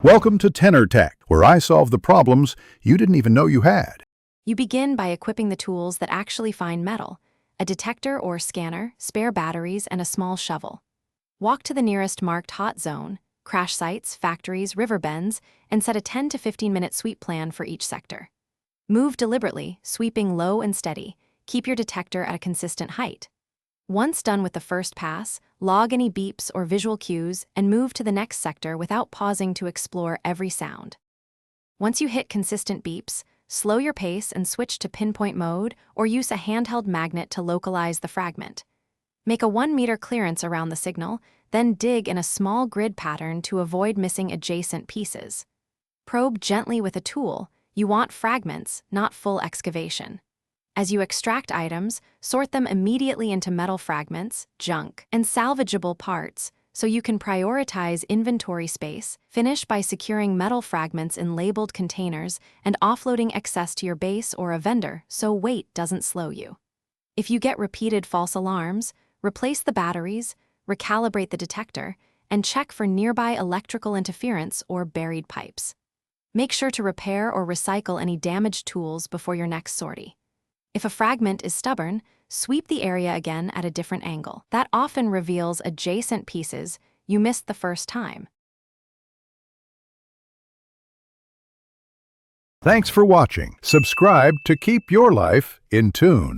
Welcome to Tenor Tech, where I solve the problems you didn't even know you had. You begin by equipping the tools that actually find metal: a detector or scanner, spare batteries, and a small shovel. Walk to the nearest marked hot zone, crash sites, factories, river bends, and set a 10 to 15-minute sweep plan for each sector. Move deliberately, sweeping low and steady. Keep your detector at a consistent height. Once done with the first pass, log any beeps or visual cues and move to the next sector without pausing to explore every sound. Once you hit consistent beeps, slow your pace and switch to pinpoint mode or use a handheld magnet to localize the fragment. Make a 1-meter clearance around the signal, then dig in a small grid pattern to avoid missing adjacent pieces. Probe gently with a tool. You want fragments, not full excavation. As you extract items, sort them immediately into metal fragments, junk, and salvageable parts so you can prioritize inventory space. Finish by securing metal fragments in labeled containers and offloading excess to your base or a vendor so weight doesn't slow you. If you get repeated false alarms, replace the batteries, recalibrate the detector, and check for nearby electrical interference or buried pipes. Make sure to repair or recycle any damaged tools before your next sortie. If a fragment is stubborn, sweep the area again at a different angle. That often reveals adjacent pieces you missed the first time. Thanks for watching. Subscribe to keep your life in tune.